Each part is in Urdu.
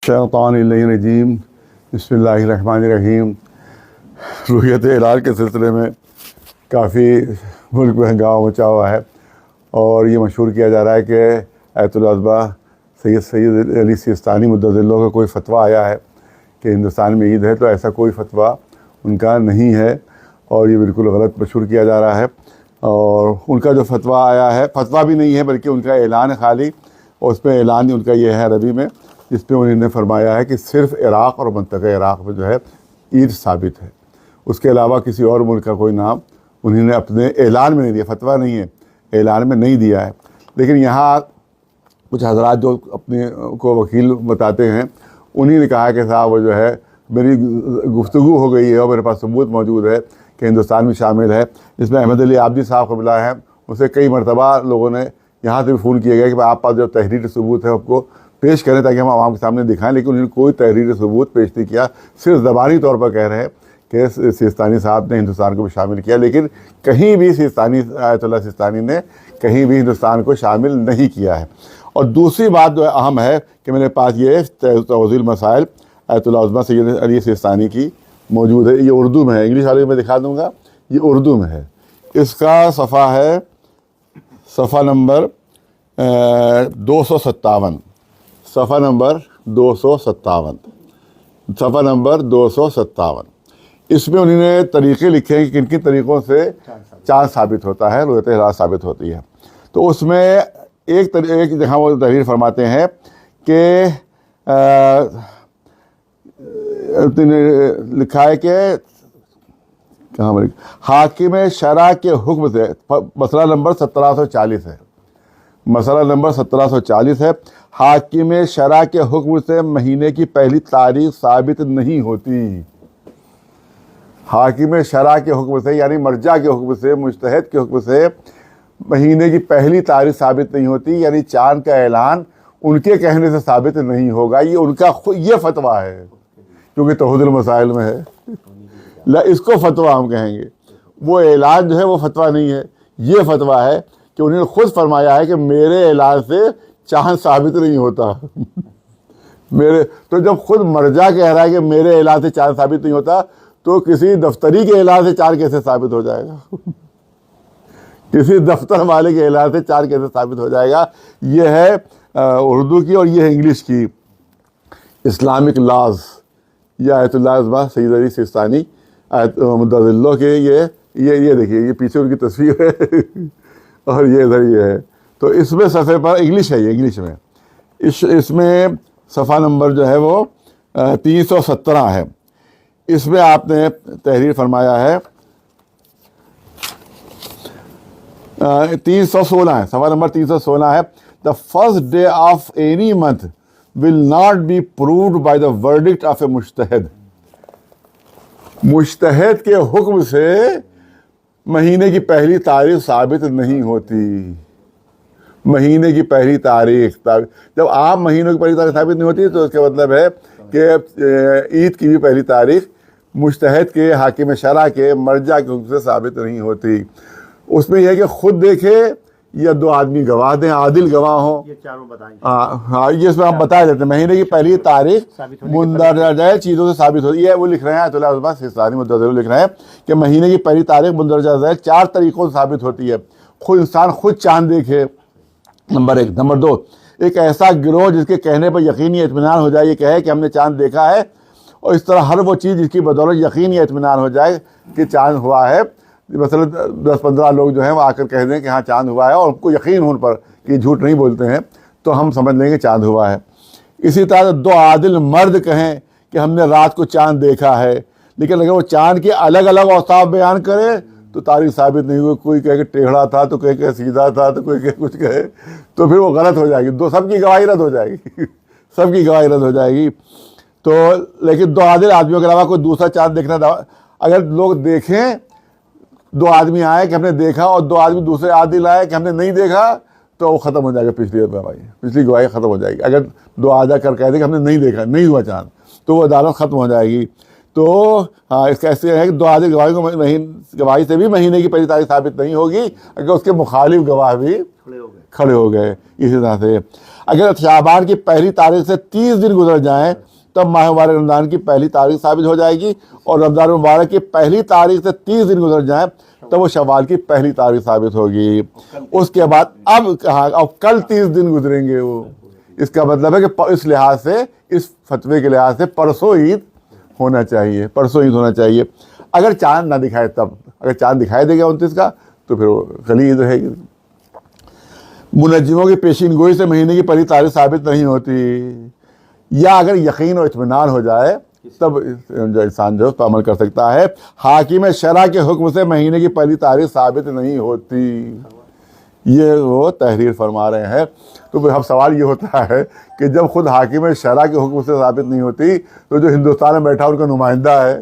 شیطان الرجیم بسم اللہ الرحمن الرحیم۔ روحیت ہلال کے سلسلے میں کافی ملک میں ہنگامہ مچا ہوا ہے، اور یہ مشہور کیا جا رہا ہے کہ آیت العظمہ سید علی سیستانی مدظ اللہ کا کوئی فتویٰ آیا ہے کہ ہندوستان میں عید ہے، تو ایسا کوئی فتویٰ ان کا نہیں ہے، اور یہ بالکل غلط مشہور کیا جا رہا ہے۔ اور ان کا جو فتویٰ آیا ہے، فتویٰ بھی نہیں ہے بلکہ ان کا اعلان ہے خالی، اور اس میں اعلان ان کا یہ ہے عربی میں، جس پہ انہوں نے فرمایا ہے کہ صرف عراق اور منطقہ عراق میں جو ہے عید ثابت ہے، اس کے علاوہ کسی اور ملک کا کوئی نام انہوں نے اپنے اعلان میں نہیں دیا، فتویٰ نہیں ہے، اعلان میں نہیں دیا ہے۔ لیکن یہاں کچھ حضرات جو اپنے کو وکیل بتاتے ہیں، انہی نے کہا کہ صاحب وہ جو ہے میری گفتگو ہو گئی ہے اور میرے پاس ثبوت موجود ہے کہ ہندوستان میں شامل ہے، جس میں احمد علی عابدی صاحب قبلہ ہیں، اسے کئی مرتبہ لوگوں نے یہاں سے بھی فون کیا گیا کہ آپ پاس جو تحریری ثبوت ہے آپ کو پیش کریں تاکہ ہم عوام کے سامنے دکھائیں، لیکن انہوں نے کوئی تحریری ثبوت پیش نہیں کیا، صرف زبانی طور پر کہہ رہے ہیں کہ سیستانی صاحب نے ہندوستان کو بھی شامل کیا، لیکن کہیں بھی آیت اللہ سیستانی نے کہیں بھی ہندوستان کو شامل نہیں کیا ہے۔ اور دوسری بات جو اہم ہے کہ میرے پاس یہ توضیح المسائل آیت العظمہ سید علی سیستانی کی موجود ہے، یہ اردو میں ہے، انگلش والے میں دکھا دوں گا، یہ اردو میں ہے، اس کا صفحہ ہے صفحہ نمبر 257، صفحہ نمبر 257، صفحہ نمبر 257۔ اس میں انہوں نے طریقے لکھے ہیں کہ کن کن طریقوں سے چاند ثابت ہوتا ہے، رویت ہلال ثابت ہوتی ہے۔ تو اس میں ایک جگہ وہ تحریر فرماتے ہیں کہ لکھا ہے کہ کہاں حاکم شرع کے حکم سے، مسئلہ نمبر 1740 ہے، مسئلہ نمبر 1740 ہے، حاکم شرع کے حکم سے مہینے کی پہلی تاریخ ثابت نہیں ہوتی۔ حاکم شرع کے حکم سے یعنی مرجع کے حکم سے، مجتہد کے حکم سے مہینے کی پہلی تاریخ ثابت نہیں ہوتی، یعنی چاند کا اعلان ان کے کہنے سے ثابت نہیں ہوگا، یہ ان کا یہ فتویٰ ہے، کیونکہ توحید المسائل میں ہے، اس کو فتویٰ ہم کہیں گے۔ وہ اعلان جو ہے وہ فتویٰ نہیں ہے، یہ فتویٰ ہے کہ انہوں نے خود فرمایا ہے کہ میرے اعلان سے چاند ثابت نہیں ہوتا۔ تو جب خود مرجع کہہ رہا ہے کہ میرے اعلان سے چاند ثابت نہیں ہوتا، تو کسی دفتری کے اعلان سے چاند کیسے ثابت ہو جائے گا؟ کسی دفتر والے کے اعلان سے چاند کیسے ثابت ہو جائے گا؟ یہ ہے اردو کی، اور یہ ہے انگلش کی اسلامک لاز۔ یہ آیت اللہ عظمہ سید علی سیستانی مدظ اللہ کے یہ دیکھیے، یہ پیچھے ان کی تصویر ہے اور یہ ادھر یہ ہے۔ تو اس میں صفحے پر انگلش ہے، یہ انگلش میں، اس میں صفحہ نمبر جو ہے وہ 317 ہے۔ اس میں آپ نے تحریر فرمایا ہے 316 ہے، صفحہ نمبر 316 ہے، The first day of any month will not be proved by the verdict of a مجتہد۔ مجتہد کے حکم سے مہینے کی پہلی تاریخ ثابت نہیں ہوتی۔ مہینے کی پہلی تاریخ، جب عام مہینوں کی پہلی تاریخ ثابت نہیں ہوتی تو اس کا مطلب ہے کہ عید کی بھی پہلی تاریخ مجتہد کے، حاکم شرع کے، مرجع کے حکم سے ثابت نہیں ہوتی۔ اس میں یہ ہے کہ خود دیکھے یا دو آدمی گواہ دیں، عادل گواہ ہوں، یہ چاروں بتائیں۔ ہاں، یہ اس میں ہم بتا دیتے ہیں، مہینے کی پہلی تاریخ مندرجہ چیزوں سے ثابت ہوتی ہے۔ وہ لکھ رہے ہیں آیت اللہ عظمہ سیستانی مدظ اللہ لکھ رہے ہیں کہ مہینے کی پہلی تاریخ مندرجہ ذیل 4 طریقوں سے ثابت ہوتی ہے۔ خود انسان خود چاند دیکھے، نمبر 1۔ نمبر 2، ایک ایسا گروہ جس کے کہنے پر یقینی اطمینان ہو جائے، یہ کہے کہ ہم نے چاند دیکھا ہے، اور اس طرح ہر وہ چیز جس کی بدولت یقینی اطمینان ہو جائے کہ چاند ہوا ہے۔ مثلا 10-15 لوگ جو ہیں وہ آ کر کہہ دیں کہ ہاں چاند ہوا ہے، اور ان کو یقین ان پر کہ جھوٹ نہیں بولتے ہیں، تو ہم سمجھ لیں گے چاند ہوا ہے۔ اسی طرح 2 عادل مرد کہیں کہ ہم نے رات کو چاند دیکھا ہے، لیکن اگر وہ چاند کے الگ الگ اوصاف بیان کرے تو تاریخ ثابت نہیں ہوئی، کوئی کہے کہ ٹیڑھا تھا، تو کوئی کہے سیدھا تھا، تو کوئی کہے کچھ کہے، تو پھر وہ غلط ہو جائے گی، سب کی گواہی رد ہو جائے گی، سب کی گواہی رد ہو جائے گی۔ تو لیکن 2 عادل آدمیوں کے علاوہ کوئی دوسرا چاند دیکھنا، اگر لوگ دیکھیں، 2 آدمی آئے کہ ہم نے دیکھا اور 2 آدمی دوسرے عادل آئے کہ ہم نے نہیں دیکھا، تو وہ ختم ہو جائے گا، پچھلی گواہی ختم ہو جائے گی۔ اگر 2 آدھا کر کہہ دیں کہ ہم نے نہیں دیکھا، نہیں ہوا چاند، تو وہ عدالت ختم ہو جائے گی۔ تو ہاں اس کا ایسے ہے کہ 2 آدمی گواہی سے بھی مہینے کی پہلی تاریخ ثابت نہیں ہوگی اگر اس کے مخالف گواہ بھی کھڑے ہو گئے. اسی طرح سے اگر شعبان کی پہلی تاریخ سے 30 دن گزر جائیں تب ماہ مبارک رمضان کی پہلی تاریخ ثابت ہو جائے گی, اور رمضان مبارک کی پہلی تاریخ سے 30 دن گزر جائیں تب وہ شوال کی پہلی تاریخ ثابت ہوگی. اس کے بعد اب کل 30 دن گزریں گے وہ. اس کا مطلب ہے کہ اس لحاظ سے, اس فتوے کے لحاظ سے پرسوں عید ہونا چاہیے. اگر چاند نہ دکھائے تب, اگر چاند دکھائی دے گا 29 کا تو پھر وہ کل عید رہے گی. منجموں کی پیشین گوئی سے مہینے کی پہلی تاریخ ثابت نہیں ہوتی, یا اگر یقین و اطمینان ہو جائے تب جو انسان جو اس پر عمل کر سکتا ہے. حاکم شرع کے حکم سے مہینے کی پہلی تاریخ ثابت نہیں ہوتی, یہ وہ تحریر فرما رہے ہیں. تو پھر اب سوال یہ ہوتا ہے کہ جب خود حاکم شرع کے حکم سے ثابت نہیں ہوتی تو جو ہندوستان میں بیٹھا ان کا نمائندہ ہے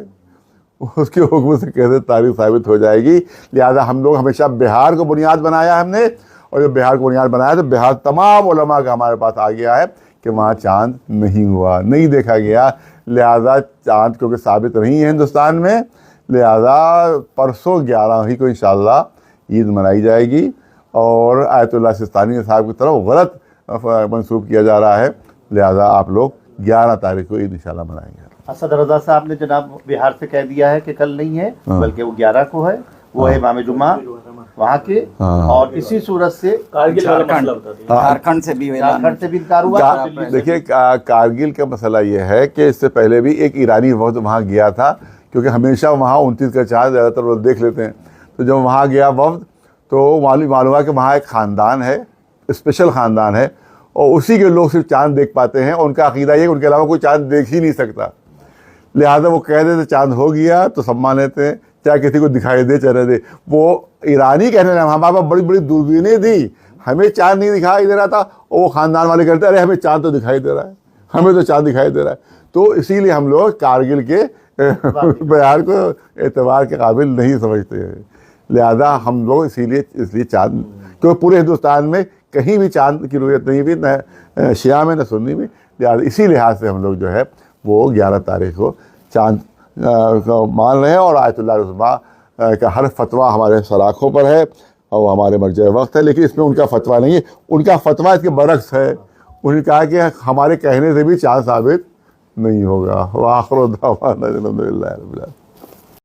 اس کے حکم سے کیسے تاریخ ثابت ہو جائے گی. لہذا ہم لوگ ہمیشہ بہار کو بنیاد بنایا ہم نے, اور جب بہار کو بنیاد بنایا تو بہار تمام علماء کا ہمارے پاس آ گیا ہے کہ وہاں چاند نہیں ہوا, نہیں دیکھا گیا. لہذا چاند کیونکہ ثابت نہیں ہے ہندوستان میں, لہذا پرسوں 11 ہی کو انشاءاللہ عید منائی جائے گی. اور آیت اللہ سستانی صاحب کی طرف غلط منسوب کیا جا رہا ہے, لہذا آپ لوگ 11 تاریخ کو عید انشاءاللہ منائیں گے. اسد رضا صاحب نے جناب بہار سے کہہ دیا ہے کہ کل نہیں ہے بلکہ وہ 11 کو ہے, وہ ہے امام جمعہ وہاں کے. اور اسی صورت سے جھارکھنڈ سے بھی انکار ہوا. دیکھیے کارگل کا مسئلہ یہ ہے کہ اس سے پہلے بھی ایک ایرانی وفد وہاں گیا تھا, کیونکہ ہمیشہ وہاں 29 کا چاند زیادہ تر لوگ دیکھ لیتے ہیں. تو جب وہاں گیا وفد تو معلوم ہوا کہ وہاں ایک خاندان ہے, اسپیشل خاندان ہے, اور اسی کے لوگ صرف چاند دیکھ پاتے ہیں. ان کا عقیدہ یہ کہ ان کے علاوہ کوئی چاند دیکھ ہی نہیں سکتا. لہٰذا وہ کہہ دیتے چاند ہو گیا تو سب مان لیتے ہیں, چاہے کسی کو دکھائی دے چلے دے. وہ ایرانی کہنے لگے ہمارے پاس بڑی بڑی دوربینیں دی, ہمیں چاند نہیں دکھائی دے رہا تھا. اور وہ خاندان والے کہتے ارے ہمیں چاند تو دکھائی دے رہا ہے, ہمیں تو چاند دکھائی دے رہا ہے. تو اسی لیے ہم لوگ کارگل کے بہار کو اعتبار کے قابل نہیں سمجھتے ہیں. لہذا ہم لوگ اس لیے چاند, کیونکہ پورے ہندوستان میں کہیں بھی چاند کی رؤیت نہیں ہوئی, نہ شیعہ میں نہ سنی میں. لہٰذا اسی لحاظ سے ہم لوگ جو ہے وہ 11 تاریخ کو چاند کو مان رہے ہیں. اور آیت اللہ العظمیٰ کا ہر فتویٰ ہمارے سلاخوں پر ہے اور وہ ہمارے مرجع وقت ہے, لیکن اس میں ان کا فتویٰ نہیں ہے. ان کا فتویٰ اس کے برعکس ہے. انہوں نے کہا کہ ہمارے کہنے سے بھی چاند ثابت نہیں ہوگا. وآخر دعوانا الحمدللہ رب العالمین.